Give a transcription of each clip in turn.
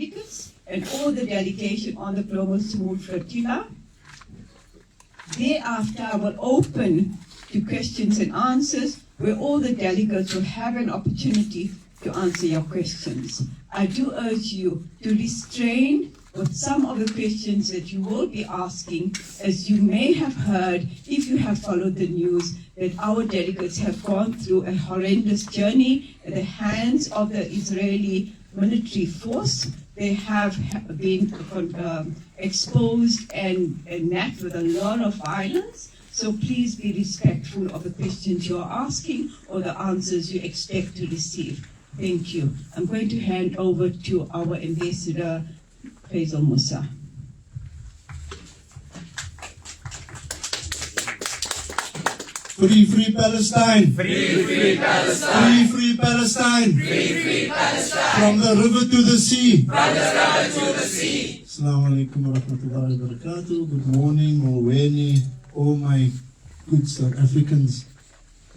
delegates and all the delegation on the Global Sumud Flotilla. Thereafter, I will open to questions and answers, where all the delegates will have an opportunity to answer your questions. I do urge you to restrain with some of the questions that you will be asking, as you may have heard, if you have followed the news, that our delegates have gone through a horrendous journey at the hands of the Israeli military force. They have been exposed and met with a lot of violence. So please be respectful of the questions you're asking or the answers you expect to receive. Thank you. I'm going to hand over to our Ambassador, Faisal Musa. Free, free Palestine! Free, free Palestine! Free, free Palestine! Free, free Palestine! From the river to the sea! From the river to the sea! Assalamu alaikum wa rahmatullahi wa barakatuh. Good morning, Morweni, all my good South Africans.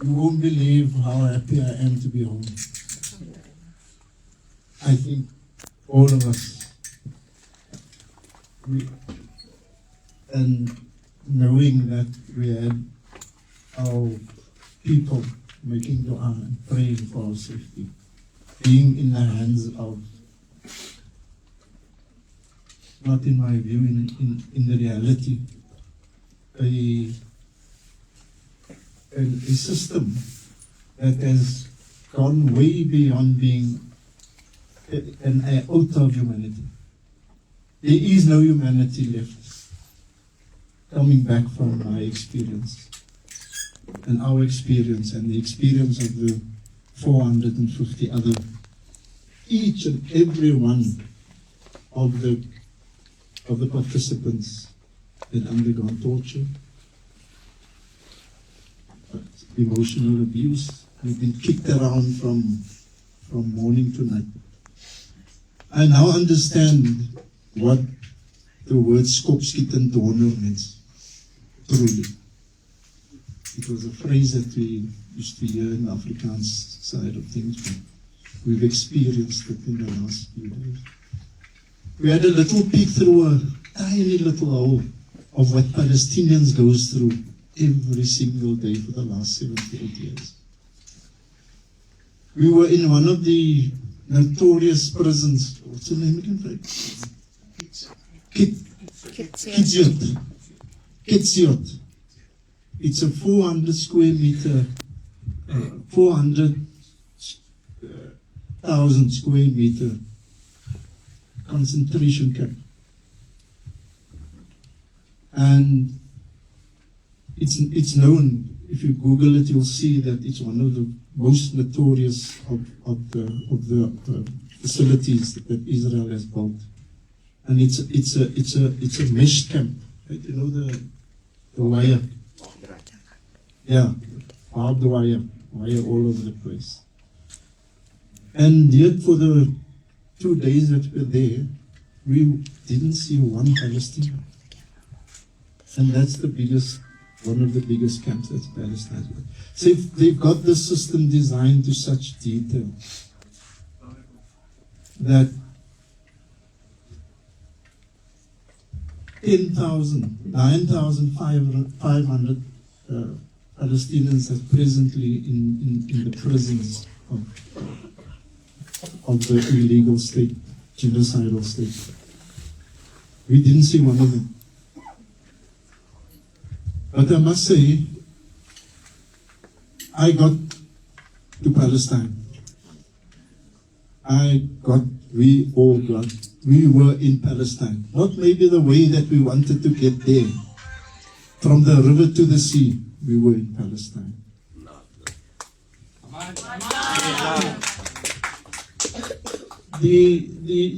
You won't believe how happy I am to be home. I think all of us, and knowing that we had our people making dua and praying for our safety, being in the hands of, not in my view, in the reality, a system that has gone way beyond being an out of humanity. There is no humanity left, coming back from my experience, and our experience, and the experience of the 450 other, each and every one of the participants had undergone torture, emotional abuse. We've been kicked around from morning to night. I now understand what the word skopskiet en donder means, truly. It was a phrase that we used to hear in the Afrikaans side of things, but we've experienced it in the last few days. We had a little peek through a tiny little hole of what Palestinians goes through every single day for the last 78 years. We were in one of the notorious prisons. What's the name again? Kitsiot. It's a 400 square meter, 400,000 square meter concentration camp. And it's known, if you Google it, you'll see that it's one of the most notorious of the facilities that Israel has built. And it's a mesh camp. Right? You know the wire? Yeah, barbed wire all over the place. And yet for the 2 days that we were there, we didn't see one Palestinian. And that's one of the biggest camps that Palestine has. So they've got the system designed to such detail that 9,500 Palestinians are presently in the prisons of the illegal state, genocidal state. We didn't see one of them. But I must say, I got to Palestine. We were in Palestine. Not maybe the way that we wanted to get there. From the river to the sea, we were in Palestine. The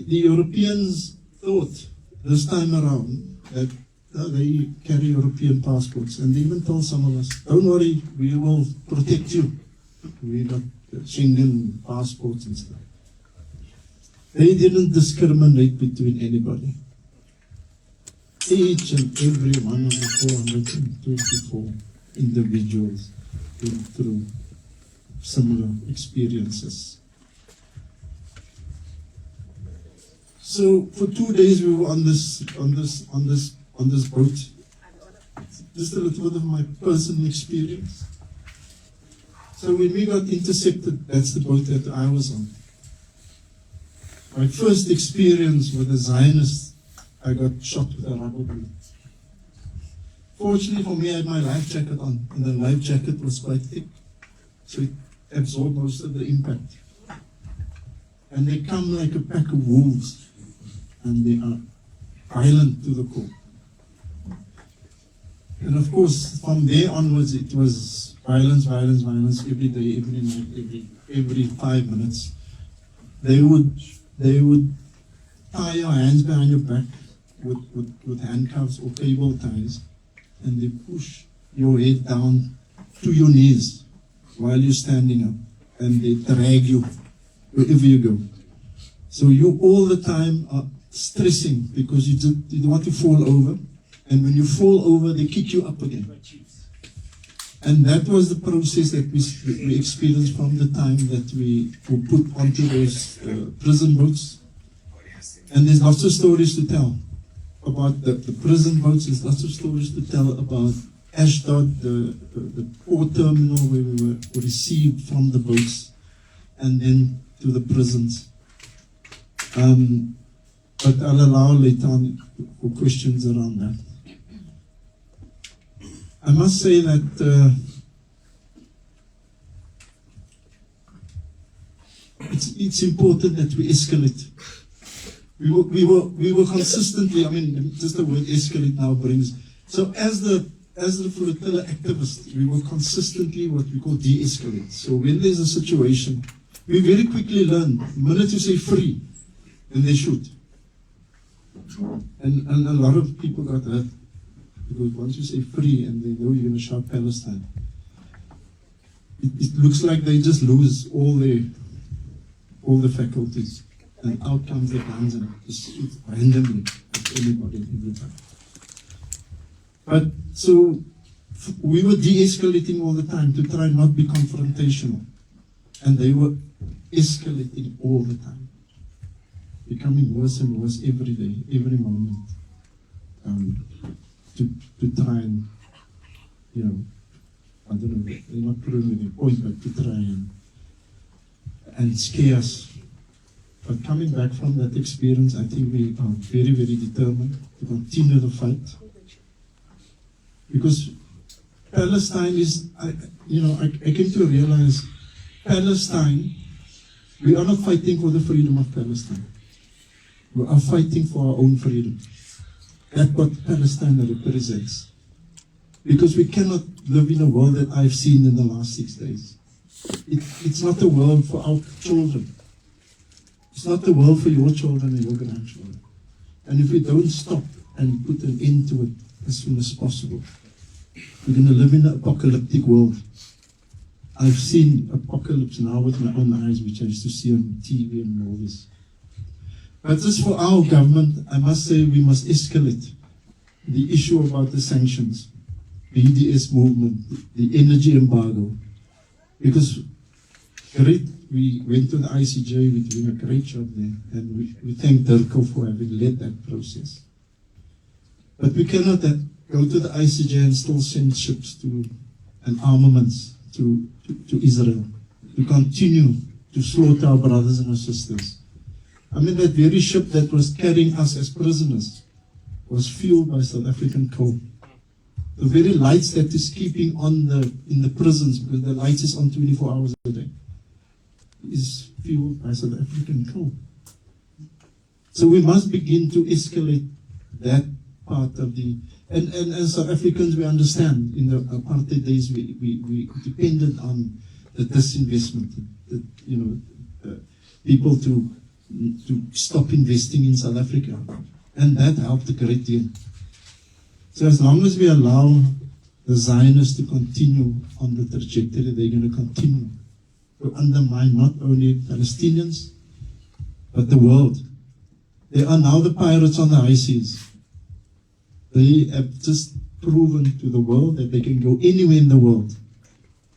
Europeans thought this time around that they carry European passports, and they even told some of us, don't worry, we will protect you. We got Schengen passports and stuff. They didn't discriminate between anybody. Each and every one of the 424 individuals went through similar experiences. So for 2 days we were on this boat. Just a little bit of my personal experience. So when we got intercepted, that's the boat that I was on. My first experience with a Zionist, I got shot with a rubber bullet. Fortunately for me, I had my life jacket on, and the life jacket was quite thick, so it absorbed most of the impact. And they come like a pack of wolves, and they are violent to the core. And of course, from there onwards, it was violence, violence, violence every day, every night, every 5 minutes. They would tie your hands behind your back with handcuffs or cable ties, and they push your head down to your knees while you're standing up, and they drag you wherever you go. So you all the time are stressing because you don't want to fall over, and when you fall over, they kick you up again. And that was the process that we experienced from the time that we were put onto those prison boats. And there's lots of stories to tell about the prison boats. There's lots of stories to tell about Ashdod, the port terminal where we were received from the boats, and then to the prisons. But I'll allow later on for questions around that. I must say that it's important that we escalate. We were consistently, I mean, just the word escalate now brings. So as the flotilla activists, we were consistently what we call de-escalate. So when there's a situation, we very quickly learn, the minute you say free, then they shoot. And a lot of people got hurt. Because once you say free and they know you're going to shout Palestine, it looks like they just lose all the faculties. And out comes the guns and just shoot randomly at anybody every time. But so we were de-escalating all the time to try not be confrontational. And they were escalating all the time. Becoming worse and worse every day, every moment. To try and, I don't know, they're not proving their point, but to try and scare us. But coming back from that experience, I think we are very, very determined to continue the fight. Because Palestine is, I came to realize, Palestine, we are not fighting for the freedom of Palestine. We are fighting for our own freedom. That's what Palestine represents. Because we cannot live in a world that I've seen in the last 6 days. It's not a world for our children. It's not the world for your children and your grandchildren. And if we don't stop and put an end to it as soon as possible, we're going to live in an apocalyptic world. I've seen apocalypse now with my own eyes, which I used to see on TV and movies. But just for our government, I must say we must escalate the issue about the sanctions, the BDS movement, the energy embargo. Because we went to the ICJ, we're doing a great job there, and we thank Dirko for having led that process. But we cannot go to the ICJ and still send ships and armaments to Israel, to continue to slaughter our brothers and our sisters. I mean, that very ship that was carrying us as prisoners was fueled by South African coal. The very lights that is keeping on in the prisons, because the lights is on 24 hours a day, is fueled by South African coal. So we must begin to escalate that part of the... And as South Africans, we understand in the apartheid days, we depended on the disinvestment, people to stop investing in South Africa. And that helped a great deal. So as long as we allow the Zionists to continue on the trajectory, they're going to continue to undermine not only Palestinians, but the world. They are now the pirates on the high seas. They have just proven to the world that they can go anywhere in the world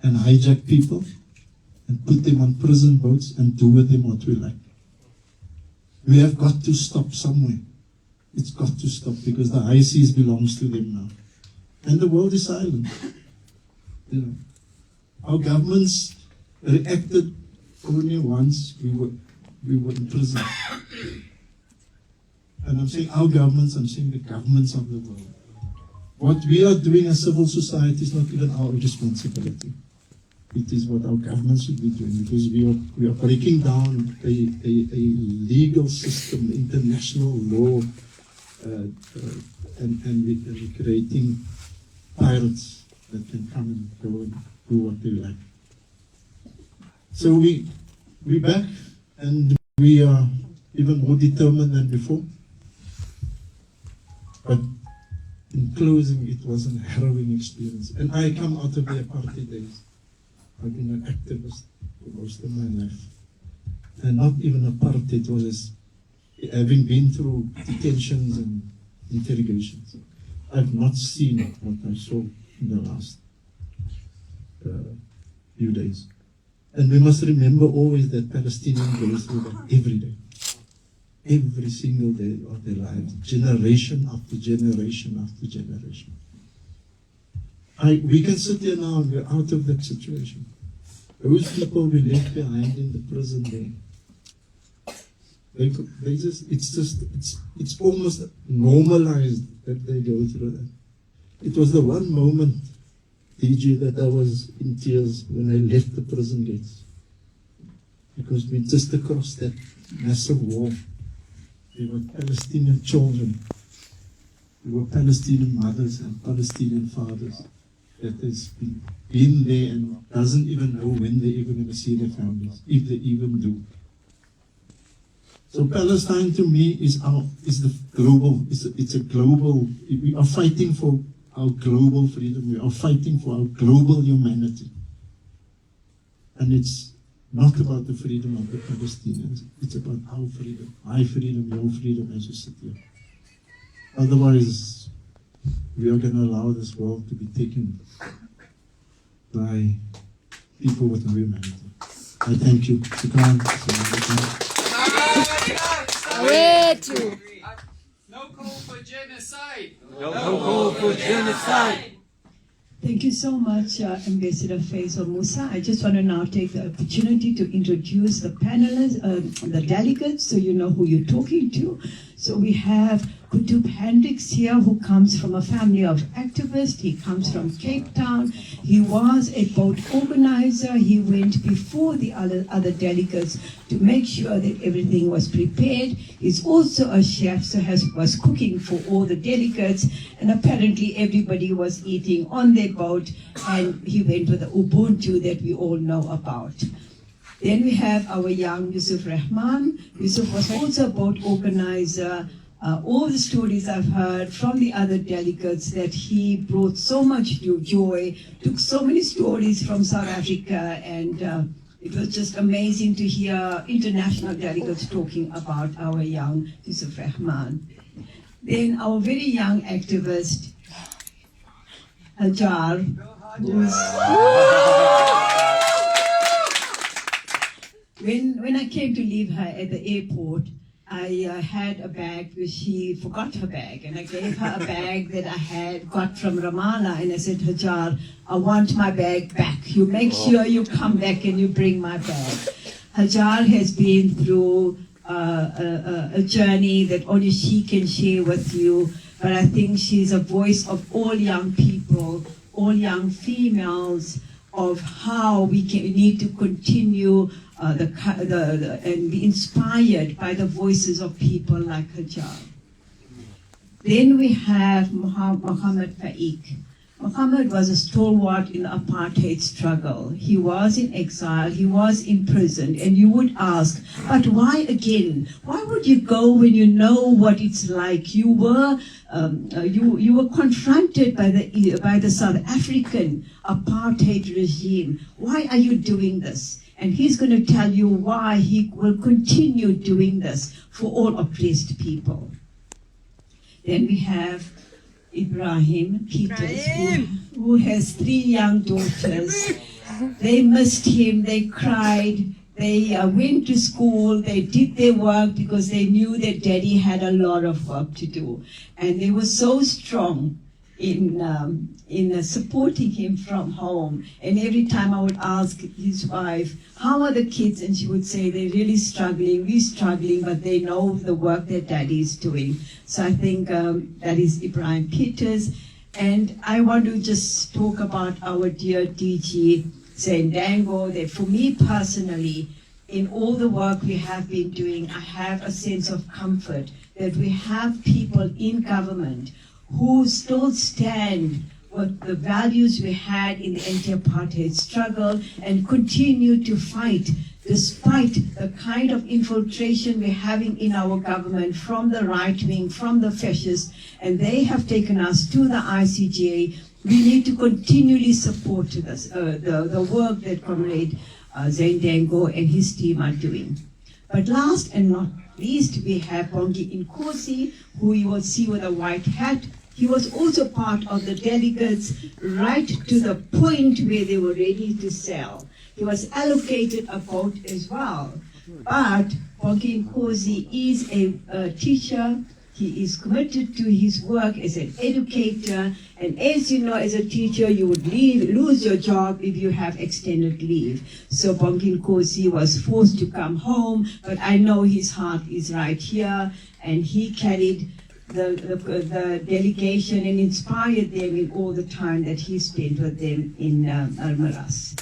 and hijack people and put them on prison boats and do with them what we like. We have got to stop somewhere. It's got to stop because the high seas belongs to them now. And the world is silent. You know, our governments reacted only once we were in prison. And I'm saying our governments, I'm saying the governments of the world. What we are doing as civil society is not even our responsibility. It is what our governments should be doing, because we are breaking down a legal system, international law, and we're creating pirates that can come and go and do what they like. So we're back, and we are even more determined than before. But in closing, it was a harrowing experience. And I come out of the apartheid days. I've been an activist for most of my life. And not even apartheid, was having been through detentions and interrogations. I've not seen what I saw in the last few days. And we must remember always that Palestinians go through that every day. Every single day of their lives, generation after generation after generation. We can sit here now and we're out of that situation. Those people we left behind in the prison there, it's almost normalized that they go through that. It was the one moment, DG, that I was in tears when I left the prison gates. Because we just across that massive wall, there were Palestinian children, there were Palestinian mothers and Palestinian fathers that has been there and doesn't even know when they're even going to see their families, if they even do. So Palestine to me is the global, it's a global, we are fighting for our global freedom, we are fighting for our global humanity. And it's not about the freedom of the Palestinians, it's about our freedom, my freedom, your freedom as you sit here. Otherwise, we are going to allow this world to be taken by people with no humanity. I thank you. No call for genocide. No call for genocide. Thank you so much, Ambassador Faisal Musa. I just want to now take the opportunity to introduce the panelists, the delegates, so you know who you're talking to. So we have Kutub Hendricks here, who comes from a family of activists. He comes from Cape Town. He was a boat organizer. He went before the other delegates to make sure that everything was prepared. He's also a chef, so was cooking for all the delegates. And apparently everybody was eating on their boat, and he went with the Ubuntu that we all know about. Then we have our young Yusuf Rahman. Yusuf was also a boat organizer. All the stories I've heard from the other delegates, that he brought so much joy, took so many stories from South Africa, and it was just amazing to hear international delegates talking about our young Yusuf Rahman. Then our very young activist, Hajar, when I came to leave her at the airport, I had a bag, because she forgot her bag, and I gave her a bag that I had got from Ramallah, and I said, Hajar, I want my bag back. You make sure you come back and you bring my bag. Hajar has been through a journey that only she can share with you, but I think she's a voice of all young people, all young females, of how we need to continue and be inspired by the voices of people like Hajar. Then we have Mohammed Faik. Mohammed was a stalwart in the apartheid struggle. He was in exile, he was imprisoned, and you would ask, but why again? Why would you go when you know what it's like? You were confronted by the South African apartheid regime. Why are you doing this? And he's going to tell you why he will continue doing this for all oppressed people. Then we have Ibrahim Peters, who has 3 young daughters. They missed him, they cried, They went to school, they did their work because they knew their daddy had a lot of work to do. And they were so strong in supporting him from home. And every time I would ask his wife, how are the kids? And she would say, they're really struggling, we're struggling, but they know the work their daddy is doing. So I think that is Ibrahim Peters. And I want to just talk about our dear DG Zendango, that for me personally, in all the work we have been doing, I have a sense of comfort that we have people in government who still stand with the values we had in the anti-apartheid struggle and continue to fight despite the kind of infiltration we're having in our government from the right wing, from the fascists, and they have taken us to the ICJ. We need to continually support this, the work that Comrade Zendango and his team are doing. But last and not least, we have Bongi Nkosi, who you will see with a white hat. He was also part of the delegates right to the point where they were ready to sell. He was allocated a vote as well. But Bongi Nkosi is a teacher. He is committed to his work as an educator. And as you know, as a teacher, you would lose your job if you have extended leave. So Bongi Nkosi was forced to come home, but I know his heart is right here, and he carried the delegation and inspired them in all the time that he spent with them in Almaras.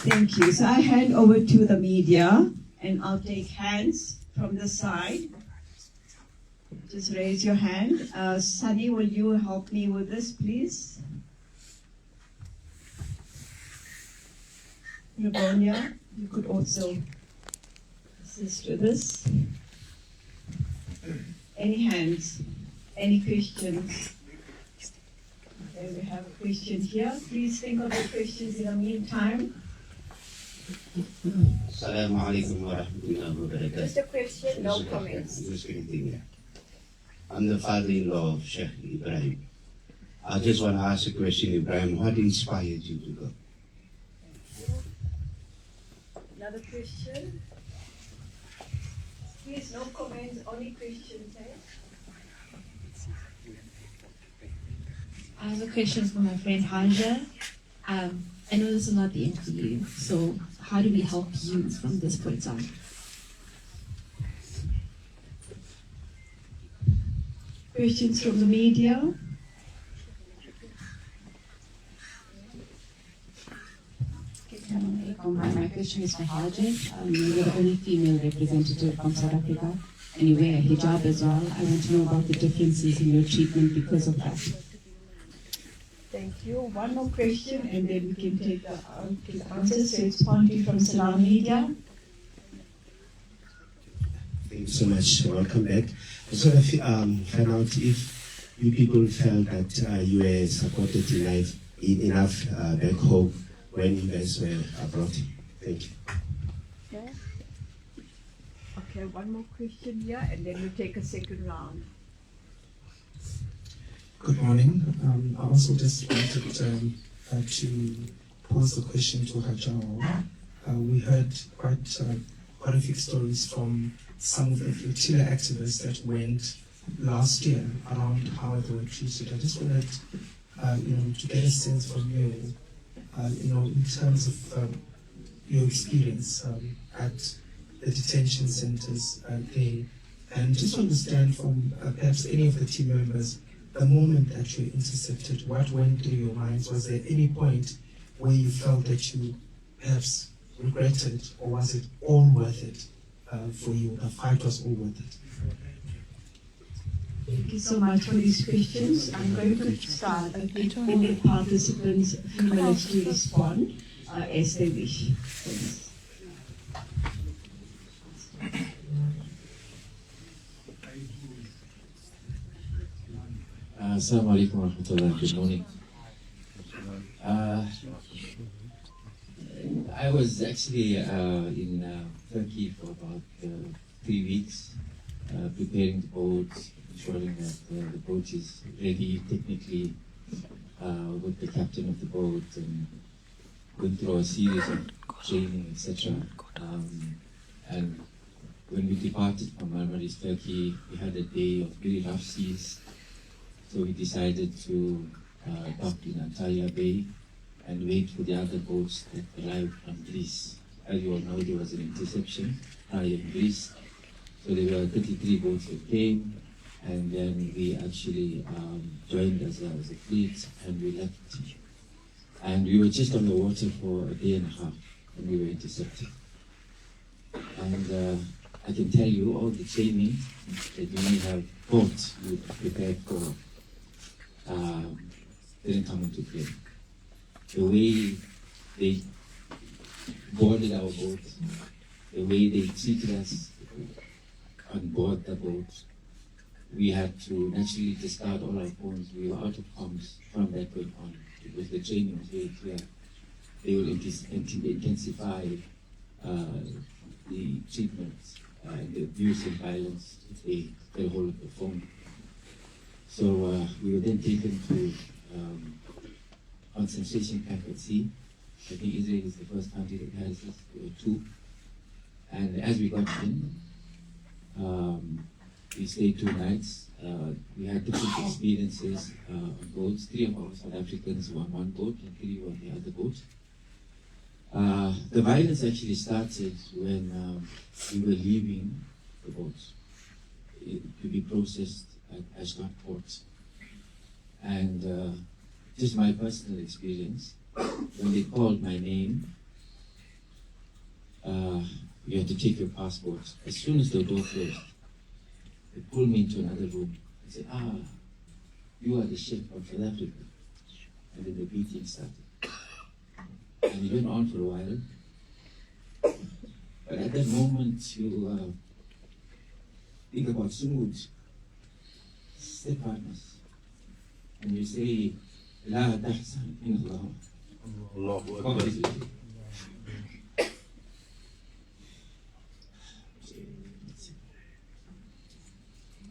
Thank you. So I hand over to the media, and I'll take hands from the side. Just raise your hand. Sunny, will you help me with this, please? Livonia, you could also assist with this. Any hands? Any questions? Okay, we have a question here. Please think of the questions in the meantime. Assalamu alaikum wa rahmatullahi wa barakatuh. Just a question, no comments. Just anything, yeah. I'm the father-in-law of Sheikh Ibrahim. I just want to ask a question, Ibrahim. What inspired you to go? Another question? Please, no comments, only questions, eh? I have a question for my friend Hanja. I know this is not the interview, so how do we help you from this point on? Questions from the media? My question is for Harjit. You're the only female representative from South Africa, and you wear a hijab as well. I want to know about the differences in your treatment because of that. Thank you. One more question, and then we can take the answers. So it's Ponty from Salam Media. Thank you so much. Welcome back. I just want to find out if you people felt that you were supported enough back home when you guys were abroad. Thank you. Okay. Okay, one more question here, and then we take a second round. Good morning. I also just wanted to pose the question to Hajao. We heard quite horrific stories from some of the flotilla activists that went last year around how they were treated. I just wanted, to get a sense from you, in terms of your experience at the detention centers there, and just understand from perhaps any of the team members, the moment that you were intercepted, what went through your minds? Was there any point where you felt that you perhaps regretted, or was it all worth it for you? The fight was all worth it? Thank you so much for these questions. I'm going to start and give all the participants a few minutes to respond as they wish. Thanks. Assalamu alaikum wa rahmatullahi. Good morning. I was actually in Turkey for about 3 weeks, preparing the boat, ensuring that the boat is ready technically with the captain of the boat and went through a series of training, etc. And when we departed from Marmaris, Turkey, we had a day of very rough seas. So we decided to dock in Antalya Bay and wait for the other boats that arrived from Greece. As you all know, there was an interception in Greece. So there were 33 boats that came, and then we actually joined as a fleet, and we left. And we were just on the water for a day and a half, and we were intercepted. And I can tell you all the training that you may have thought you prepared for didn't come into play. The way they boarded our boat, the way they treated us on board the boat, we had to naturally discard all our phones. We were out of comms from that point on, because the training was very clear. They will intensify the treatment and the abuse and violence if they get hold of the phone. So we were then taken to concentration camp at sea. I think Israel is the first country that has this. There were two. And as we got in, we stayed 2 nights. We had different experiences on boats. 3 of our South Africans were on one boat and 3 were on the other boat. The violence actually started when we were leaving the boat to be processed at Ascot Port. And just my personal experience, when they called my name, you had to take your passport. As soon as the door closed, they pulled me into another room and said, you are the ship of South Africa. And then the beating started. And it went on for a while. But at that moment, you think about Sumud, step partners, and you say, La tahsan in Allah. God is with you.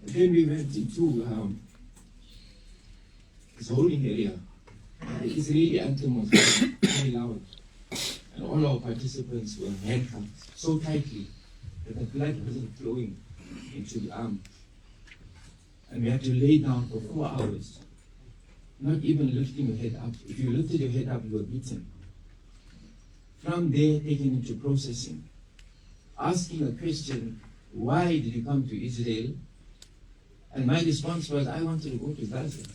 And then we went into this holding area. The Israeli anthem was very loud, and all our participants were handcuffed so tightly that the blood wasn't flowing into the arm. And we had to lay down for 4 hours, not even lifting your head up. If you lifted your head up, you were beaten. From there, taken into processing, asking a question, why did you come to Israel? And my response was, I wanted to go to Gaza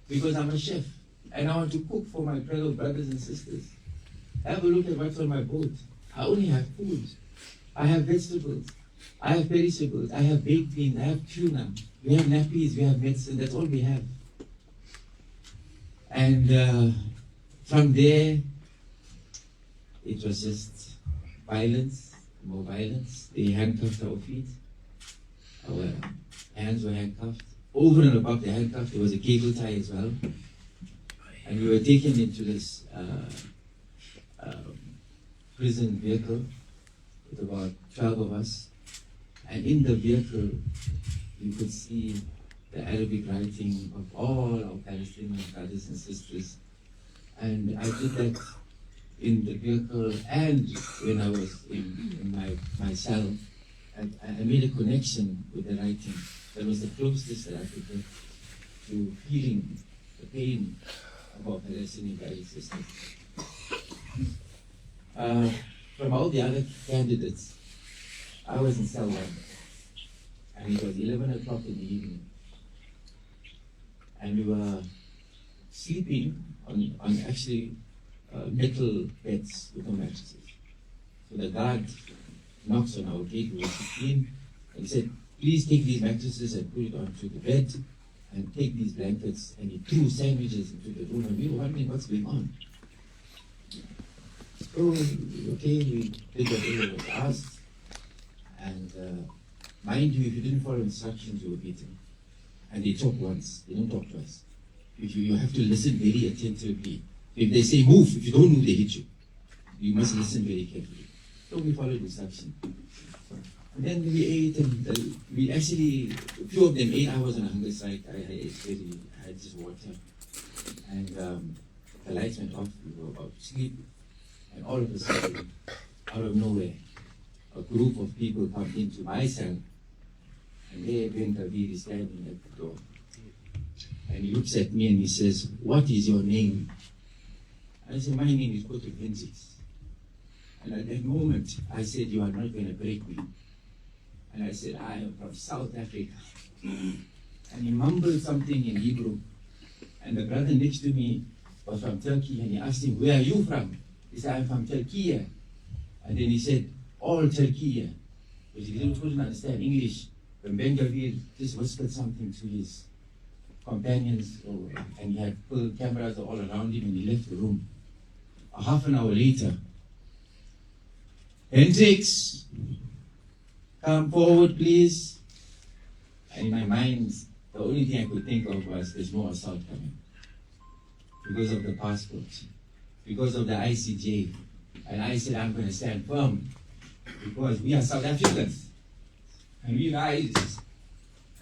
because I'm a chef and I want to cook for my fellow brothers and sisters. Have a look at what's on my boat. I only have food. I have vegetables. I have perishables. I have baked beans. I have tuna. We have nappies. We have medicine. That's all we have. And from there, it was just violence, more violence. They handcuffed our feet. Our hands were handcuffed. Over and above the handcuff, there was a cable tie as well. And we were taken into this prison vehicle with about 12 of us. And in the vehicle, you could see the Arabic writing of all our Palestinian brothers and sisters. And I did that in the vehicle and when I was in my cell. And I made a connection with the writing. That was the closest that I could get to feeling the pain of our Palestinian brothers and sisters. From all the other candidates, I was in cell 1, and it was 11 o'clock in the evening, and we were sleeping on actually metal beds with no mattresses. So the guard knocks on our gate, we were 16, and he said, please take these mattresses and put it onto the bed, and take these blankets, and he threw sandwiches into the room, and we were wondering what's going on. So, okay, we did whatever was asked, and mind you, if you didn't follow instructions, you were beaten. And they talk once, they don't talk twice. You have to listen very attentively. If they say move, if you don't move, they hit you. You must listen very carefully. So we followed instruction. And then we ate, and we actually, a few of them ate. I was on a hunger strike. I ate very, I had just water. And the lights went off, we were about to sleep, and all of a sudden, out of nowhere, a group of people come into my cell, and there Ben Kabir is standing at the door. And he looks at me and he says, "What is your name?" And I said, "My name is Koto Hendricks." And at that moment, I said, "You are not going to break me." And I said, "I am from South Africa." And he mumbled something in Hebrew. And the brother next to me was from Turkey, and he asked him, "Where are you from?" He said, "I'm from Turkey." And then he said, "All Turkey." But he couldn't understand English. When Ben Kabir just whispered something to his companions, and he had pulled cameras all around him, and he left the room. A half an hour later, "Hendricks, come forward, please." And in my mind, the only thing I could think of was, there's no assault coming. Because of the passport, because of the ICJ. And I said, I'm going to stand firm, because we are South Africans. And we rise.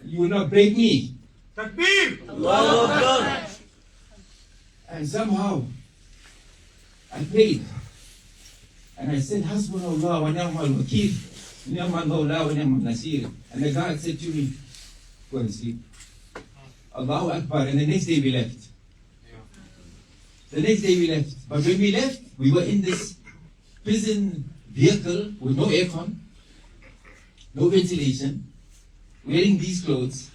You will not break me. Takbir! Allahu Akbar! And somehow, I prayed. And I said, Hasbunallah wa ni'mal wakeel, ni'mal mawla wa ni'mal nasir. And the guard said to me, "Go and sleep." Allahu Akbar. And the next day we left. The next day we left. But when we left, we were in this prison vehicle with no aircon, no ventilation, wearing these clothes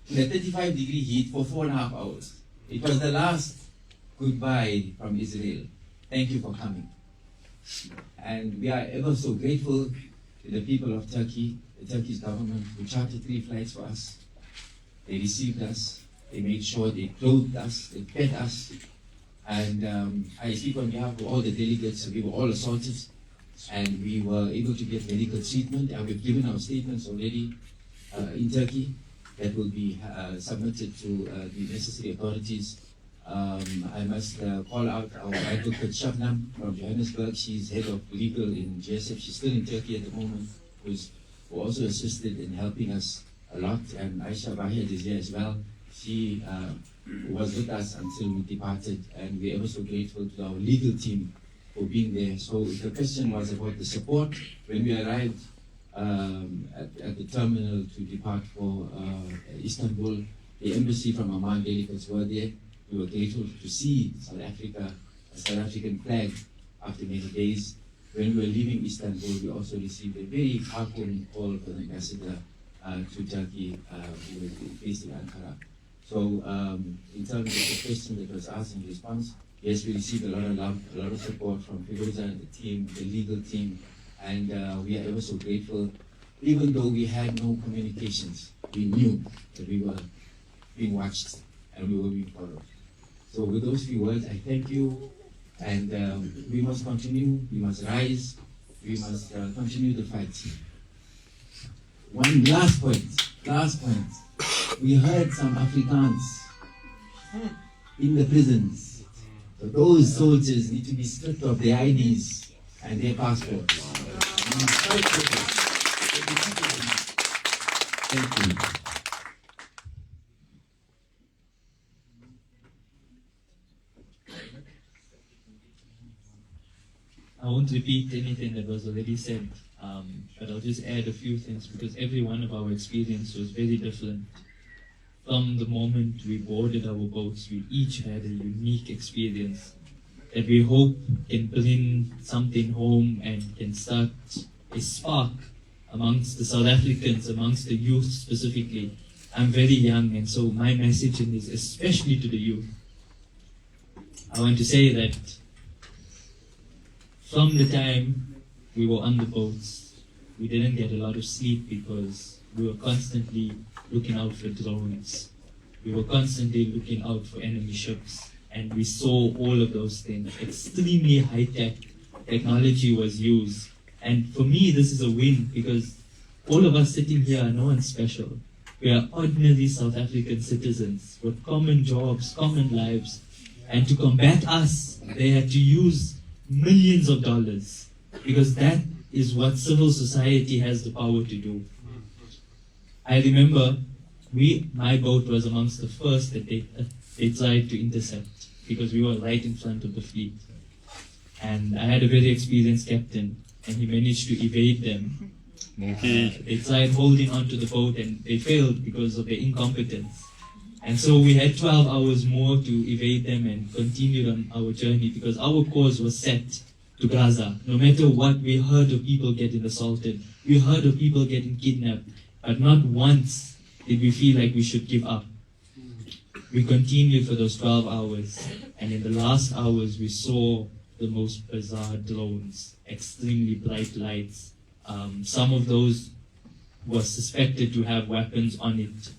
in a 35-degree heat for 4.5 hours. It was the last goodbye from Israel. Thank you for coming. And we are ever so grateful to the people of Turkey, the Turkish government, who chartered 3 flights for us. They received us, they made sure they clothed us, they fed us. And I speak on behalf of all the delegates. We were all assaulted, and we were able to get medical treatment, and we've given our statements already in Turkey that will be submitted to the necessary authorities. I must call out our advocate Shabnam from Johannesburg. She's head of legal in GSF. She's still in Turkey at the moment, who also assisted in helping us a lot. And Aisha Bahid is here as well. She was with us until we departed, and we're ever so grateful to our legal team for being there. So the question was about the support. When we arrived at the terminal to depart for Istanbul, the embassy from Amman delegates were there. We were grateful to see South Africa, a South African flag after many days. When we were leaving Istanbul, we also received a very heartwarming call from the ambassador to Turkey, who was based in Ankara. So in terms of the question that was asked in response, yes, we received a lot of love, a lot of support from Firoza and the team, the legal team, and we are ever so grateful. Even though we had no communications, we knew that we were being watched and we were being followed. So with those few words, I thank you, and we must continue, we must rise, we must continue the fight. One last point. We heard some Afrikaans in the prisons. So those soldiers need to be stripped of their IDs and their passports. Thank you. I won't repeat anything that was already said, but I'll just add a few things, because every one of our experience was very different. From the moment we boarded our boats, we each had a unique experience that we hope can bring something home and can start a spark amongst the South Africans, amongst the youth specifically. I'm very young, and so my message is especially to the youth. I want to say that from the time we were on the boats, we didn't get a lot of sleep because we were constantly looking out for drones. We were constantly looking out for enemy ships, and we saw all of those things. Extremely high-tech technology was used. And for me, this is a win, because all of us sitting here are no one special. We are ordinary South African citizens with common jobs, common lives. And to combat us, they had to use millions of dollars, because that is what civil society has the power to do. I remember my boat was amongst the first that they they tried to intercept because we were right in front of the fleet. And I had a very experienced captain, and he managed to evade them. They tried holding onto the boat, and they failed because of their incompetence. And so we had 12 hours more to evade them and continued on our journey because our course was set to Gaza. No matter what, we heard of people getting assaulted. We heard of people getting kidnapped. But not once did we feel like we should give up. We continued for those 12 hours. And in the last hours, we saw the most bizarre drones, extremely bright lights. Some of those were suspected to have weapons on it.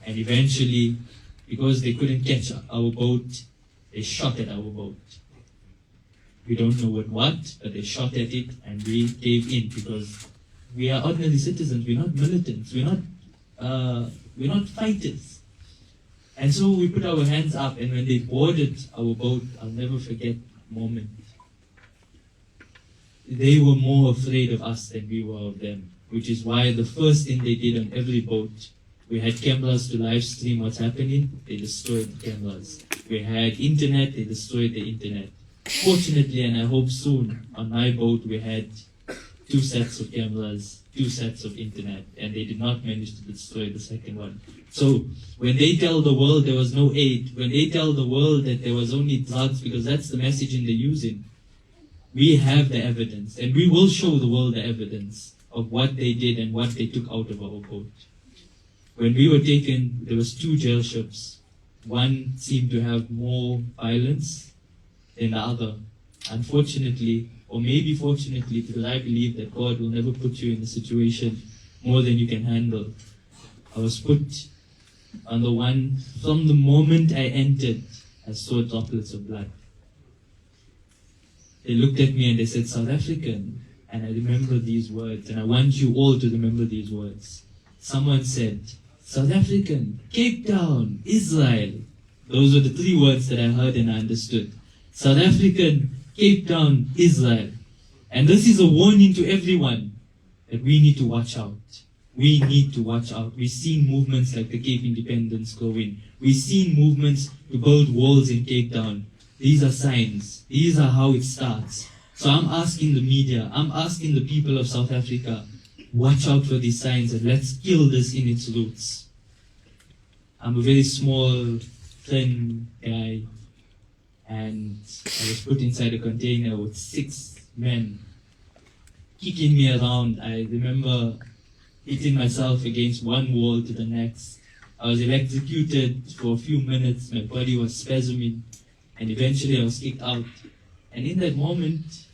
And eventually, because they couldn't catch our boat, they shot at our boat. We don't know what, but they shot at it and we gave in because we are ordinary citizens, we're not militants, we're not fighters. And so we put our hands up, and when they boarded our boat, I'll never forget the moment. They were more afraid of us than we were of them, which is why the first thing they did on every boat, we had cameras to live stream what's happening, they destroyed the cameras. We had internet, they destroyed the internet. Fortunately, and I hope soon, on my boat we had 2 sets of cameras, 2 sets of internet, and they did not manage to destroy the second one. So when they tell the world there was no aid, when they tell the world that there was only drugs, because that's the messaging they're using, we have the evidence, and we will show the world the evidence of what they did and what they took out of our boat. When we were taken, there was 2 jail ships. One seemed to have more violence than the other. Unfortunately, or maybe fortunately, because I believe that God will never put you in a situation more than you can handle. I was put on the one, from the moment I entered, I saw droplets of blood. They looked at me and they said, South African. And I remember these words, and I want you all to remember these words. Someone said, South African, Cape Town, Israel. Those were the 3 words that I heard and I understood. South African, Cape Town, Israel. And this is a warning to everyone that we need to watch out. We need to watch out. We've seen movements like the Cape Independence going. We've seen movements to build walls in Cape Town. These are signs. These are how it starts. So I'm asking the media, I'm asking the people of South Africa, watch out for these signs and let's kill this in its roots. I'm a very small, thin guy, and I was put inside a container with 6 men kicking me around. I remember hitting myself against one wall to the next. I was electrocuted for a few minutes, my body was spasming, and eventually I was kicked out. And in that moment,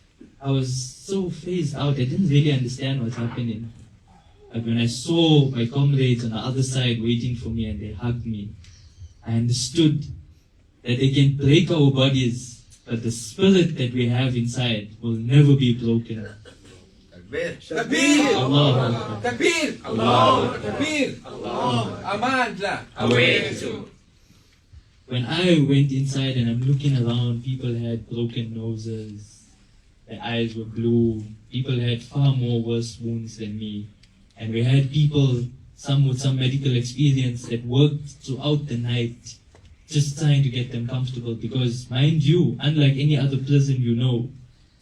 I was so phased out, I didn't really understand what's happening. But when I saw my comrades on the other side waiting for me and they hugged me, I understood that they can break our bodies, but the spirit that we have inside will never be broken. Takbir! Allah. Takbir! Allah! Takbir! Allah! Amandla! Awesu! When I went inside and I'm looking around, people had broken noses, their eyes were blue, people had far more worse wounds than me. And we had people, some with some medical experience, that worked throughout the night just trying to get them comfortable because, mind you, unlike any other prison you know,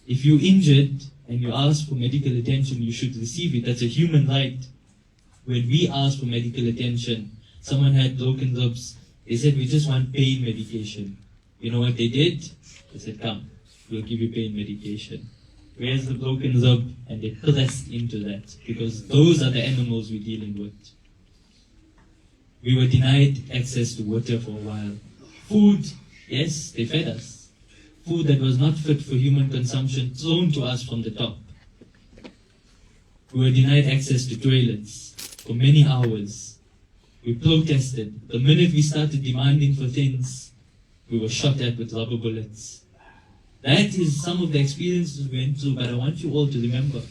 if you're injured and you ask for medical attention, you should receive it. That's a human right. When we asked for medical attention, someone had broken ribs, they said, we just want pain medication. You know what they did? They said, come, we'll give you pain medication. Where's the broken rib? And they pressed into that because those are the animals we're dealing with. We were denied access to water for a while. Food, yes, they fed us. Food that was not fit for human consumption thrown to us from the top. We were denied access to toilets for many hours. We protested. The minute we started demanding for things, we were shot at with rubber bullets. That is some of the experiences we went through, but I want you all to remember.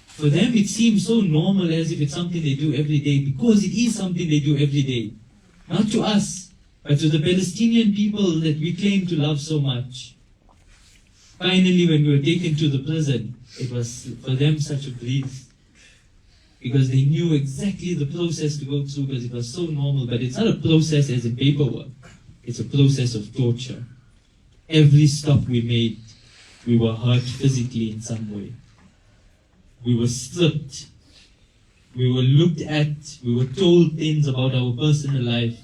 For them, it seems so normal as if it's something they do every day, because it is something they do every day. Not to us, but to the Palestinian people that we claim to love so much. Finally, when we were taken to the prison, it was for them such a breeze. because they knew exactly the process to go through because it was so normal. But it's not a process as in paperwork. It's a process of torture. Every stop we made, we were hurt physically in some way. We were stripped. We were looked at. We were told things about our personal life.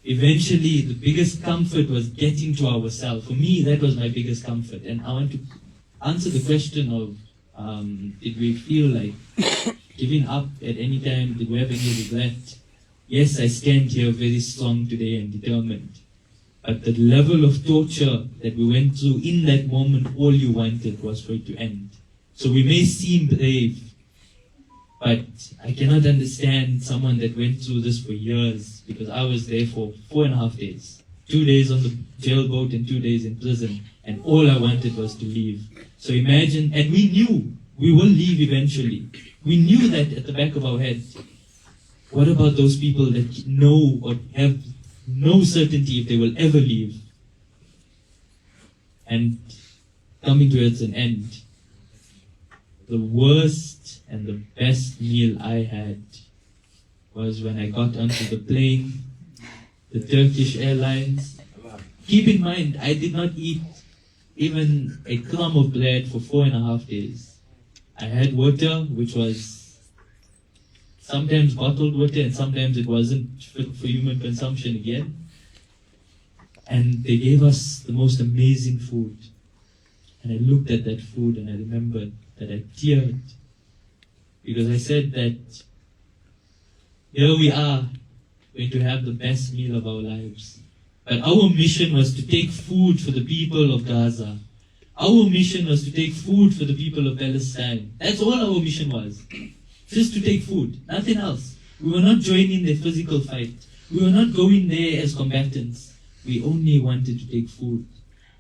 Eventually, the biggest comfort was getting to ourselves. For me, that was my biggest comfort. And I want to answer the question of, did we feel like giving up at any time? Did we have any regret? Yes, I stand here very strong today and determined. But the level of torture that we went through in that moment, all you wanted was for it to end. So we may seem brave, but I cannot understand someone that went through this for years, because I was there for 4.5 days. 2 days on the jailboat and 2 days in prison, and all I wanted was to leave. So imagine, and we knew we will leave eventually. We knew that at the back of our head. What about those people that know or have no certainty if they will ever leave? And coming towards an end, the worst and the best meal I had was when I got onto the plane, the Turkish Airlines. Keep in mind, I did not eat even a crumb of bread for 4.5 days. I had water, which was sometimes bottled water, and sometimes it wasn't fit for human consumption again. And they gave us the most amazing food. And I looked at that food and I remembered that I teared. Because I said that here we are, going to have the best meal of our lives. But our mission was to take food for the people of Gaza. Our mission was to take food for the people of Palestine. That's all our mission was. Just to take food, nothing else. We were not joining the physical fight. We were not going there as combatants. We only wanted to take food.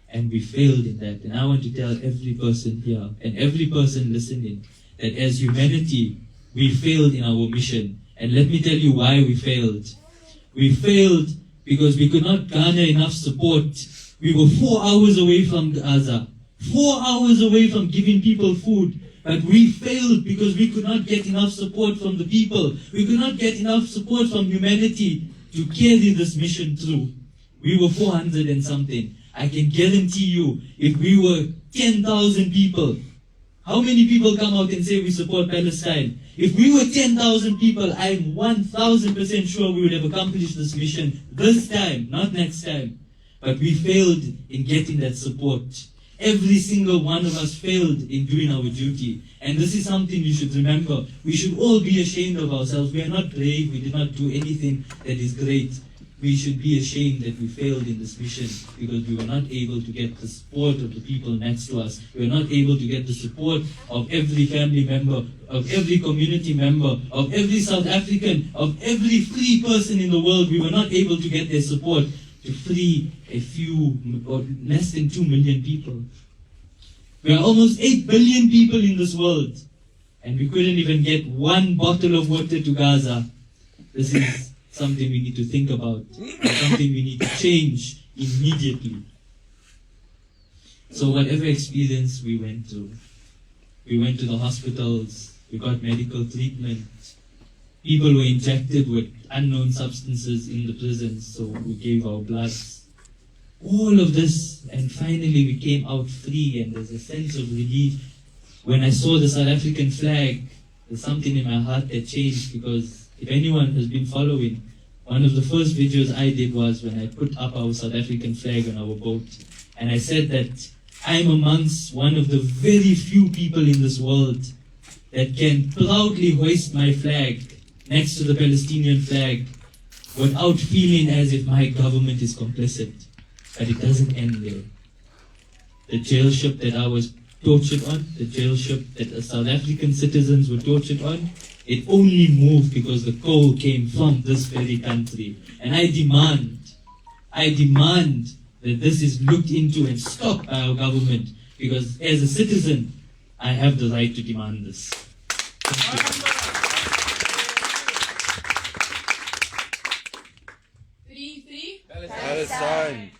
And we failed in that. And I want to tell every person here and every person listening that as humanity, we failed in our mission. And let me tell you why we failed. We failed because we could not garner enough support. We were 4 hours away from Gaza, 4 hours away from giving people food. But we failed because we could not get enough support from the people. We could not get enough support from humanity to carry this mission through. We were 400 and something. I can guarantee you, if we were 10,000 people, how many people come out and say we support Palestine? If we were 10,000 people, I'm 1,000% sure we would have accomplished this mission this time, not next time. But we failed in getting that support. Every single one of us failed in doing our duty. And this is something you should remember. We should all be ashamed of ourselves. We are not brave. We did not do anything that is great. We should be ashamed that we failed in this mission because we were not able to get the support of the people next to us. We were not able to get the support of every family member, of every community member, of every South African, of every free person in the world. We were not able to get their support to free a few or less than 2 million people. We are almost 8 billion people in this world, and we couldn't even get 1 bottle of water to Gaza. This is something we need to think about, something we need to change immediately. So whatever experience we went to the hospitals, we got medical treatment, people were injected with unknown substances in the prisons, so we gave our bloods. All of this, and finally we came out free, and there's a sense of relief. When I saw the South African flag, there's something in my heart that changed, because if anyone has been following, one of the first videos I did was when I put up our South African flag on our boat. And I said that I'm amongst one of the very few people in this world that can proudly hoist my flag next to the Palestinian flag without feeling as if my government is complicit. But it doesn't end there. The jail ship that I was tortured on, the jail ship that the South African citizens were tortured on, it only moved because the coal came from this very country. And I demand that this is looked into and stopped by our government, because as a citizen, I have the right to demand this. Free Palestine.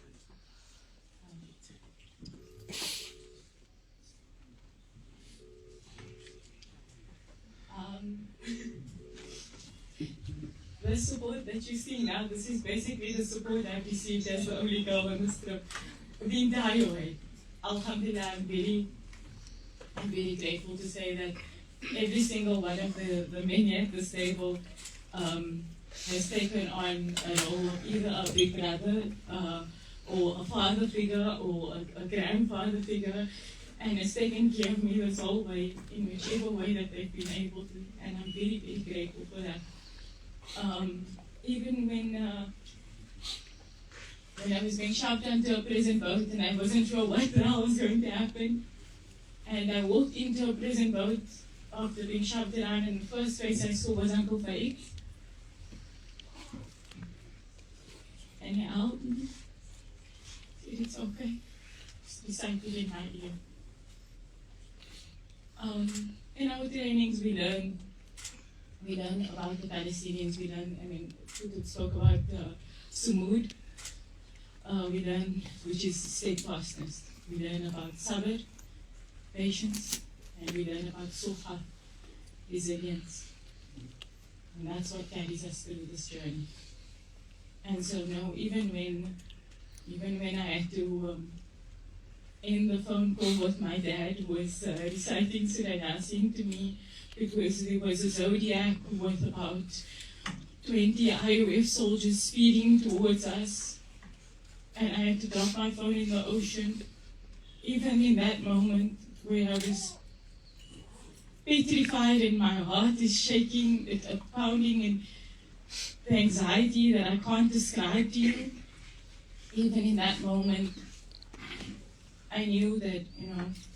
this support that you see now, this is basically the support I've received as the only girl on this trip the entire way. Alhamdulillah, I'm very grateful to say that every single one of the men at this table has taken on a role of either a big brother or a father figure or a grandfather figure, and has taken care of me this whole way in whichever way that they've been able to, and I'm very, very grateful for that. Even when I was being shoved onto a prison boat and I wasn't sure what the hell was going to happen, and I walked into a prison boat after being shoved around, and the first face I saw was Uncle Faik. And he held me. Said, "It's okay." Just recited in my ear. In our trainings we learn about the Palestinians, Kutub spoke about Sumud, we learn, which is steadfastness. We learn about sabr, patience, and we learn about suha, resilience. And that's what carries us through this journey. And so now, even when I had to end the phone call with my dad, who was reciting Surah Yasin to me, because there was a Zodiac with about 20 IOF soldiers speeding towards us, and I had to drop my phone in the ocean. Even in that moment where I was petrified and my heart is shaking, it's pounding, and the anxiety that I can't describe to you, even in that moment, I knew that,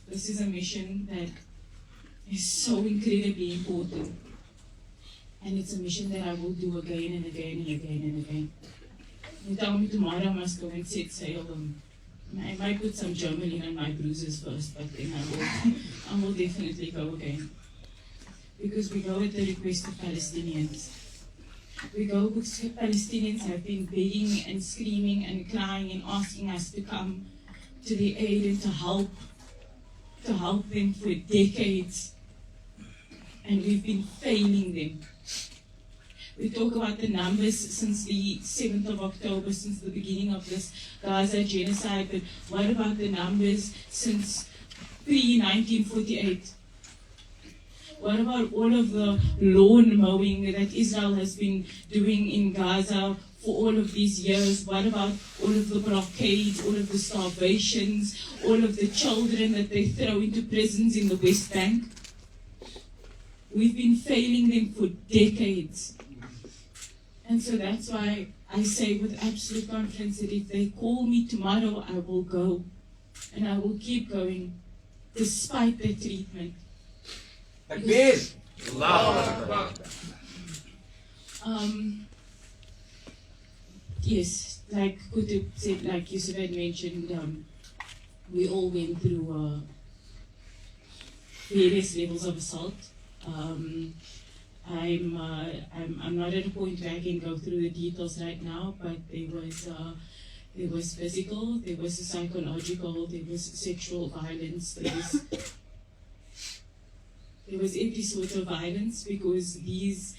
this is a mission that is so incredibly important. And it's a mission that I will do again and again and again and again. You tell me tomorrow I must go and set sail. I might put some German on my bruises first, but then I will definitely go again. Because we go at the request of Palestinians. We go because Palestinians have been begging and screaming and crying and asking us to come to their aid and to help them for decades. And we've been failing them. We talk about the numbers since the 7th of October, since the beginning of this Gaza genocide, but what about the numbers since pre-1948? What about all of the lawn mowing that Israel has been doing in Gaza for all of these years? What about all of the blockades, all of the starvations, all of the children that they throw into prisons in the West Bank? We've been failing them for decades. And so that's why I say with absolute confidence that if they call me tomorrow, I will go. And I will keep going, despite their treatment. Yes, like Kutub said, like Yusuf had mentioned, we all went through various levels of assault. I'm not at a point where I can go through the details right now, but there was physical, there was psychological, there was sexual violence, there was every sort of violence, because these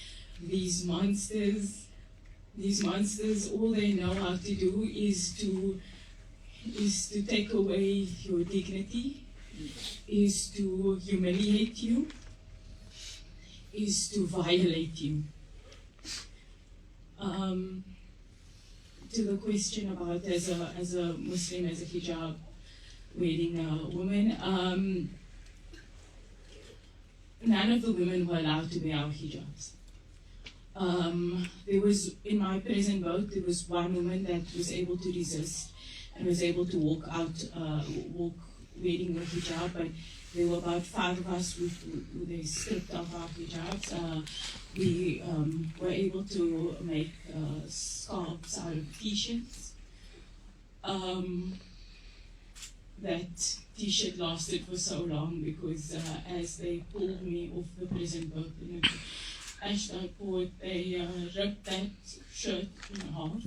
monsters, all they know how to do is to take away your dignity, is to humiliate you, is to violate you. To the question about as a Muslim, as a hijab wearing woman, none of the women were allowed to wear our hijabs. There was, in my present boat, there was one woman that was able to resist and was able to walk wearing a hijab, but there were about 5 of us who they stripped off our hijabs. We were able to make scarves out of t-shirts. That t-shirt lasted for so long because as they pulled me off the prison boat in Ashdod port, they ripped that shirt in half.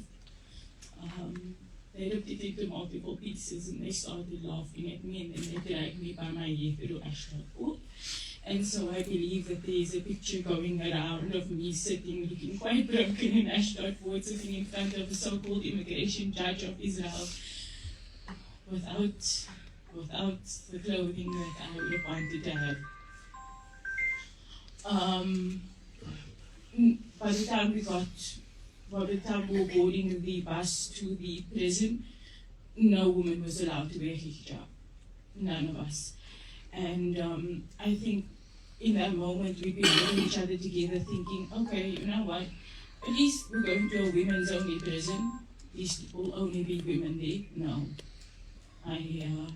They ripped it into multiple pieces and they started laughing at me, and then they dragged me by my hair through Ashdod port. And so I believe that there is a picture going around of me sitting, looking quite broken in Ashdod Fort, sitting in front of a so-called immigration judge of Israel, without the clothing that I would have wanted to have. By the time we were boarding the bus to the prison, no woman was allowed to wear hijab. None of us. And I think in that moment we'd been holding each other together thinking, okay, you know what, at least we're going to a women's only prison. These people only be women there. No. I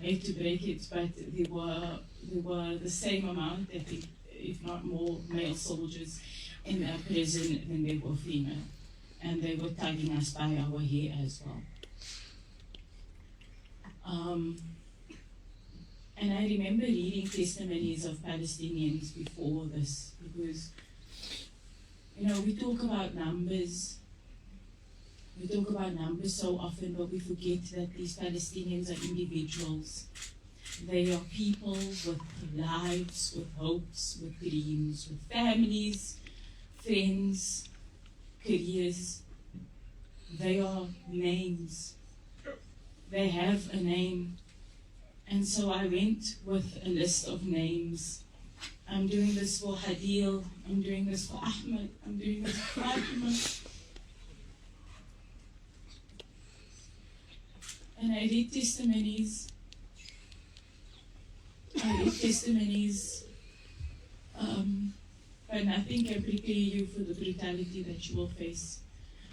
hate to break it, but there were the same amount, I think, if not more, male soldiers in that prison than there were female. And they were tugging us by our hair as well. And I remember reading testimonies of Palestinians before this, because, you know, we talk about numbers. We talk about numbers so often, but we forget that these Palestinians are individuals. They are people with lives, with hopes, with dreams, with families, friends, careers. They are names. They have a name. And so I went with a list of names. I'm doing this for Hadil, I'm doing this for Ahmed, I'm doing this for Fatima. And I read testimonies. But nothing can prepare you for the brutality that you will face.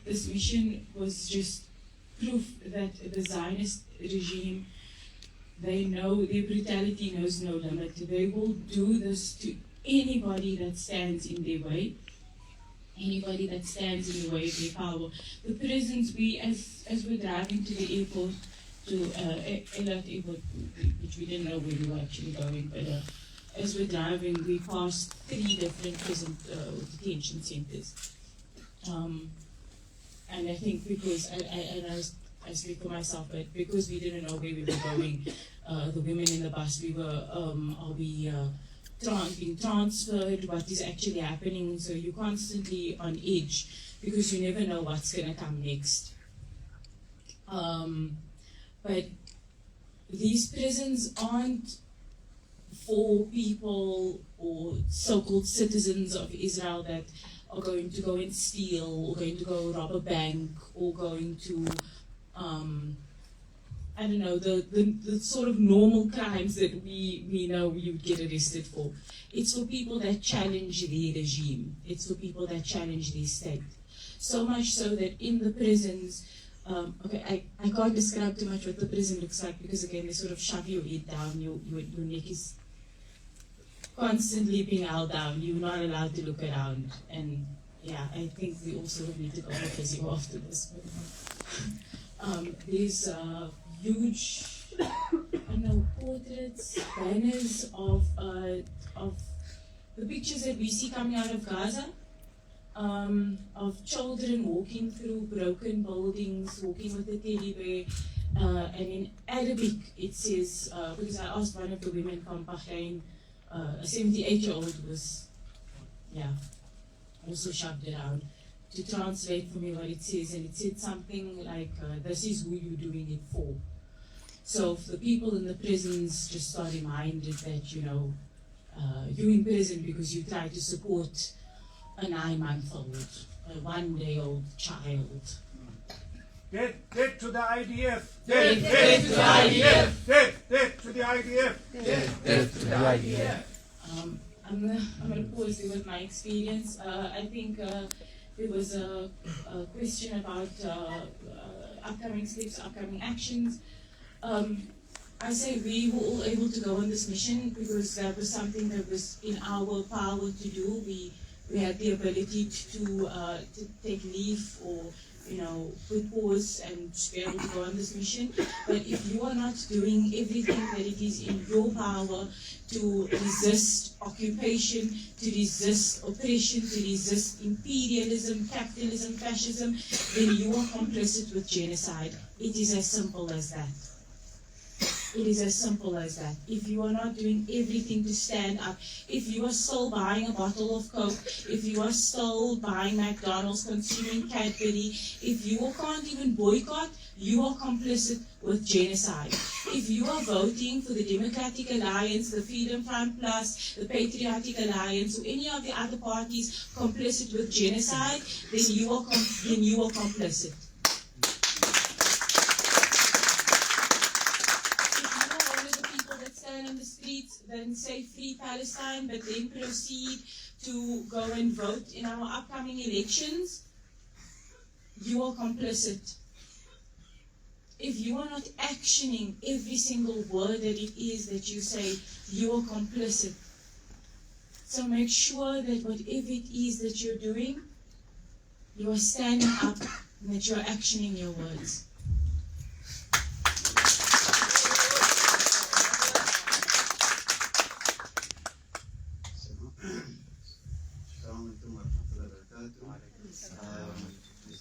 This mission was just proof that the Zionist regime, they know their brutality knows no limit. They will do this to anybody that stands in their way. Anybody that stands in the way of their power. The prisons, as we're driving to the airport, to Eilat Airport, which we didn't know where we were actually going, but as we're driving, we passed 3 different prison detention centers. And I think because, I speak for myself, but because we didn't know where we were going, the women in the bus, we were, are we being transferred, what is actually happening? So you're constantly on edge because you never know what's going to come next. But these prisons aren't for people or so-called citizens of Israel that are going to go and steal, or going to go rob a bank, or going to, I don't know, the sort of normal crimes that we know you would get arrested for. It's for people that challenge the regime. It's for people that challenge the state. So much so that in the prisons, okay, I can't describe too much what the prison looks like, because again, they sort of shove your head down, your neck is constantly being held down, you're not allowed to look around. And yeah, I think we all sort of need to go for physio after this. There's huge, I don't know, portraits, banners of the pictures that we see coming out of Gaza, of children walking through broken buildings, walking with a teddy bear, and in Arabic it says, because I asked one of the women from Bahrain, a 78-year-old was, also shoved around, to translate for me what it says, and it said something like, this is who you're doing it for. So if the people in the prisons just are reminded that, you know, you're in prison because you try to support a 9-month-old, a 1-day-old child. Dead to the IDF! Dead to the IDF! Dead to the IDF! Dead to the IDF! I'm going to pause there with my experience. I think there was a question about upcoming steps, upcoming actions. I say we were all able to go on this mission because that was something that was in our power to do. We had the ability to take leave or, you know, put pause and be able to go on this mission. But if you are not doing everything that it is in your power to resist occupation, to resist oppression, to resist imperialism, capitalism, fascism, then you are complicit with genocide. It is as simple as that. It is as simple as that. If you are not doing everything to stand up, if you are still buying a bottle of Coke, if you are still buying McDonald's, consuming Cadbury, if you can't even boycott, you are complicit with genocide. If you are voting for the Democratic Alliance, the Freedom Front Plus, the Patriotic Alliance, or any of the other parties complicit with genocide, then you are complicit. On the streets, then say free Palestine, but then proceed to go and vote in our upcoming elections, you are complicit. If you are not actioning every single word that it is that you say, you are complicit. So make sure that whatever it is that you're doing, you are standing up and that you're actioning your words.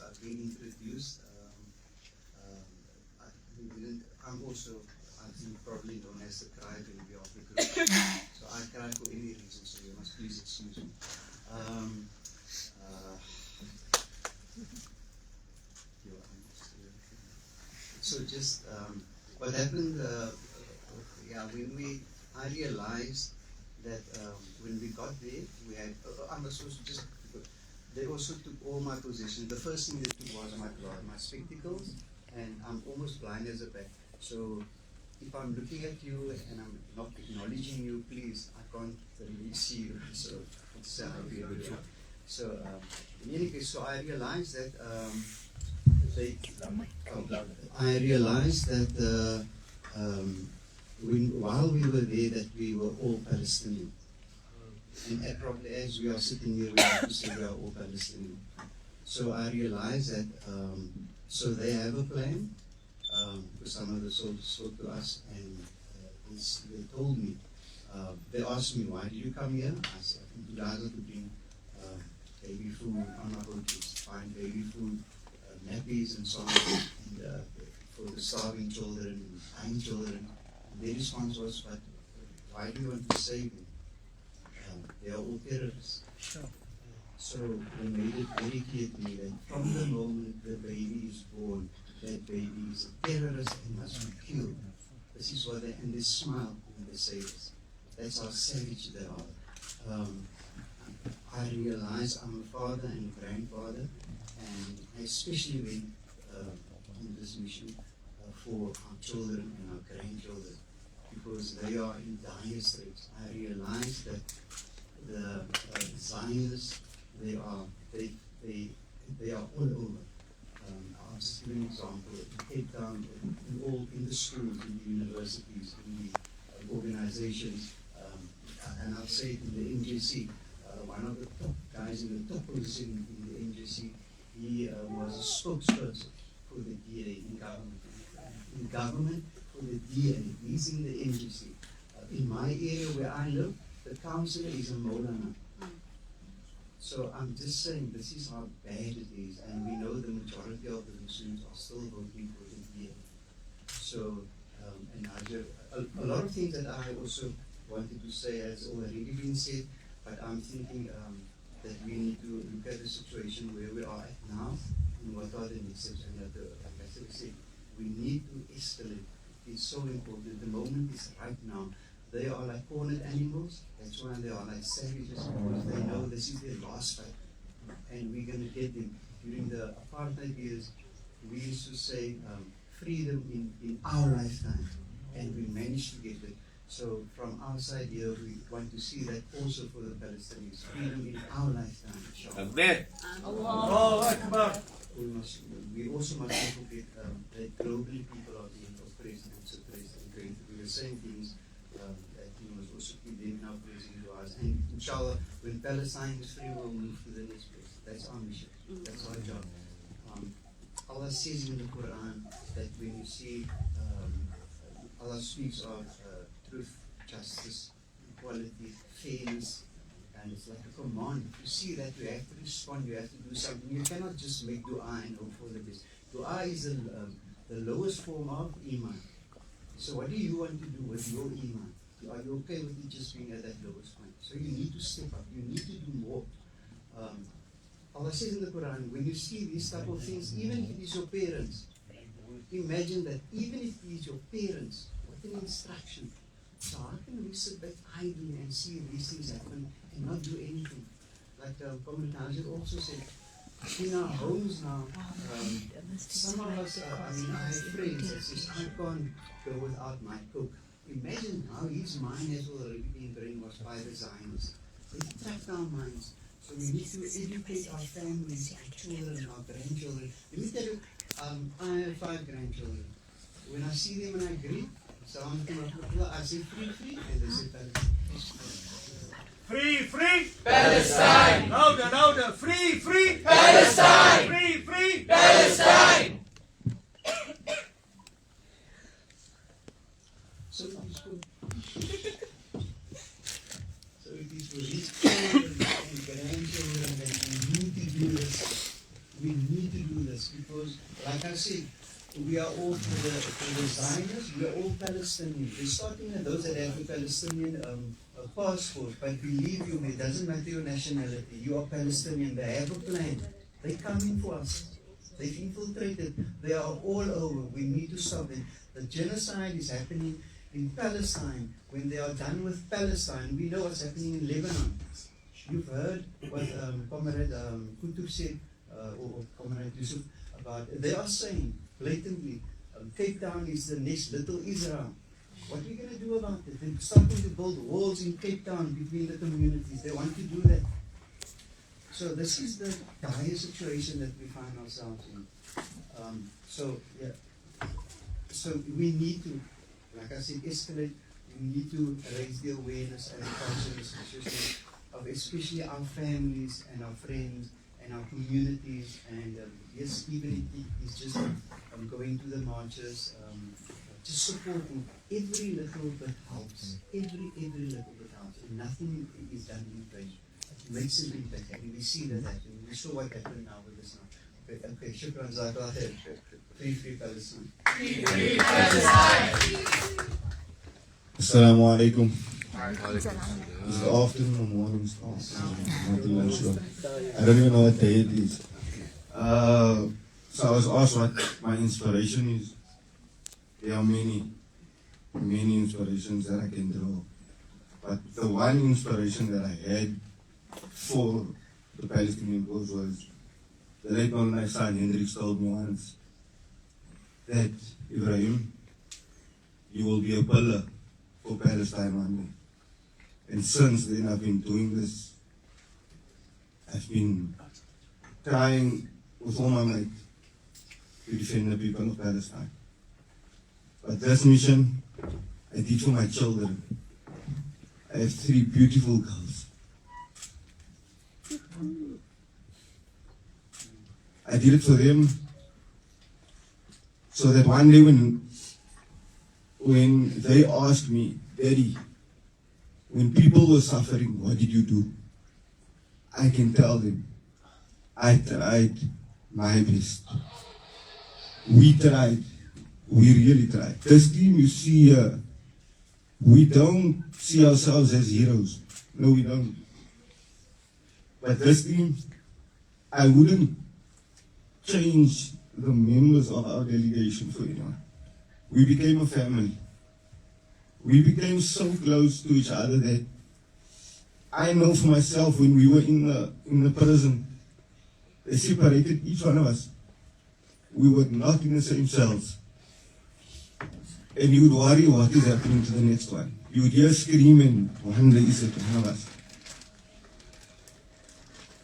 I've been introduced. I'm also, I think, probably known as the crybaby of the group. So I cry for any reason, so you must please excuse me. So just what happened, when I realized that when we got there, we had, I must also just, they also took all my possessions. The first thing they took was my spectacles, and I'm almost blind as a bat. So if I'm looking at you and I'm not acknowledging you, please, I can't really see you. So it's I'll be able to. So in any case, so I realized that while we were there, that we were all Palestinian. And probably as we are sitting here, we have to say we are all Palestinian. So I realized that, so they have a plan, because some of the soldiers spoke to us, and they told me, they asked me, why did you come here? I said, I think you guys are to bring baby food on my boat, find baby food, nappies and so on, and for the starving children and dying children. And their response was, but why do you want to save them? They are all terrorists. Sure. So they made it very clear to me that from the moment the baby is born, that baby is a terrorist and must be killed. This is what they, and they smile when they say this. That's how savage they are. I realize I'm a father and a grandfather, and I especially went on this mission for our children and our grandchildren, because they are in dire straits. I realize that the Zionists, they are all over. I'll just give an example. Cape Town, in the schools, in the universities, in the organizations, and I'll say it in the NJC. One of the top guys in the top position in the NJC, he was a spokesperson for the DA in government. In government, for the DA, he's in the NJC. In my area where I live, the councillor is a Molana. So I'm just saying, this is how bad it is, and we know the majority of the Muslims are still voting for the DA. So, and a lot of things that I also wanted to say has already been said, but I'm thinking that we need to look at the situation where we are at now, and what are the next steps. And like I said, we need to escalate. It's so important. The moment is right now. They are like cornered animals. That's why they are like savages, because they know this is their last fight, and we're going to get them. During the apartheid years, we used to say freedom in our lifetime, and we managed to get it. So from our side here, we want to see that also for the Palestinians, freedom in our lifetime. We also must not forget that globally people are being oppressed and suppressed and going through the same things. That we must also keep them in our prayers and du'as. And inshallah, when Palestine is free, we'll move to the next place. That's our mission. That's our job. Allah says in the Quran that when you see, Allah speaks of truth, justice, equality, fairness, and it's like a command. If you see that, you have to respond, you have to do something. You cannot just make dua and hope for the best. Dua is the lowest form of iman. So what do you want to do with your iman? Are you okay with it just being at that lowest point? So you need to step up. You need to do more. Allah says in the Quran, when you see these type of things, even if it is your parents, imagine that even if it is your parents, what an instruction. So how can we sit back idly and see these things happen and not do anything? Like Comrade Nazir also said, in our homes now, some of us, I have friends that says, I can't go without my cook. Imagine how his mind has already been brainwashed by the Zionists. They've trapped our minds. So we need to educate our families, our children, our grandchildren. Let me tell you, I have 5 grandchildren. When I see them and I greet, I say free, and they say Palestine. Free Palestine! Louder, free Palestine! Free Palestine! So it is good. So it is for his children and grandchildren that we need to do this. We need to do this because, like I said, we are all for the Zionists, we are all Palestinians. We're starting at those that have a Palestinian passport, but believe you me, it doesn't matter your nationality. You are Palestinian. They have a plan. They're coming for us. They've infiltrated. They are all over. We need to stop them. The genocide is happening in Palestine. When they are done with Palestine, we know what's happening in Lebanon. You've heard what Comrade Kutub said, or Comrade Yusuf, about. They are saying blatantly, Cape Town is the next little Israel. What are we going to do about it? They're starting to build walls in Cape Town between the communities. They want to do that. So this is the dire situation that we find ourselves in. So we need to, like I said, escalate. We need to raise the awareness and the consciousness of especially our families and our friends and our communities. And yes, even if it is just going to the marches, just supporting. Every little bit helps. Every little bit helps. And nothing is done in vain. It makes an impact. And we see that happen. We saw what happened now with this now. Okay, shukran Zaka. Free Palestine. Free Palestine! Assalamu alaikum. It's the afternoon or morning start. Not even sure. I don't even know what day it is. So I was asked what my inspiration is. There are many inspirations that I can draw. But the one inspiration that I had for the Palestinian cause was the late my son Hendrix told me once that, Ibrahim, you will be a pillar for Palestine one day. And since then I've been doing this. I've been trying with all my might to defend the people of Palestine. But this mission, I did for my children. I have 3 beautiful girls. I did it for them so that one day when they asked me, Daddy, when people were suffering, what did you do? I can tell them, I tried my best. We tried. We really tried. This team you see here, we don't see ourselves as heroes. No, we don't. But this team, I wouldn't change the members of our delegation for anyone. We became a family. We became so close to each other that I know for myself when we were in the prison, they separated each one of us. We were not in the same cells. And you would worry what is happening to the next one. You would hear screaming, one day is it one of us.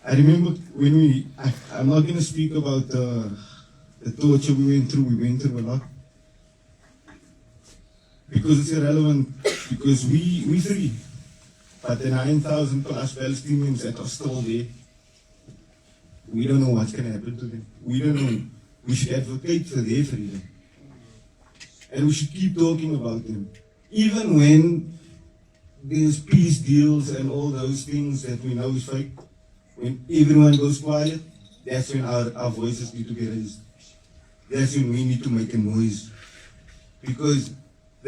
I remember when I'm not going to speak about the torture we went through a lot. Because it's irrelevant, because we free. But the 9,000 plus Palestinians that are still there, we don't know what's going to happen to them. We don't know. We should advocate for their freedom. And we should keep talking about them. Even when there's peace deals and all those things that we know is fake, when everyone goes quiet, that's when our voices need to be raised. That's when we need to make a noise. Because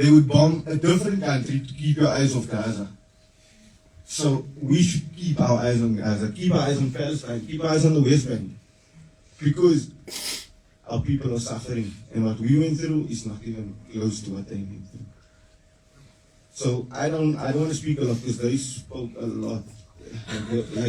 they would bomb a different country to keep your eyes off Gaza. So we should keep our eyes on Gaza, keep our eyes on Palestine, keep our eyes on the West Bank. Because our people are suffering, and what we went through is not even close to what they went through. So I don't want to speak a lot because they spoke a lot. Like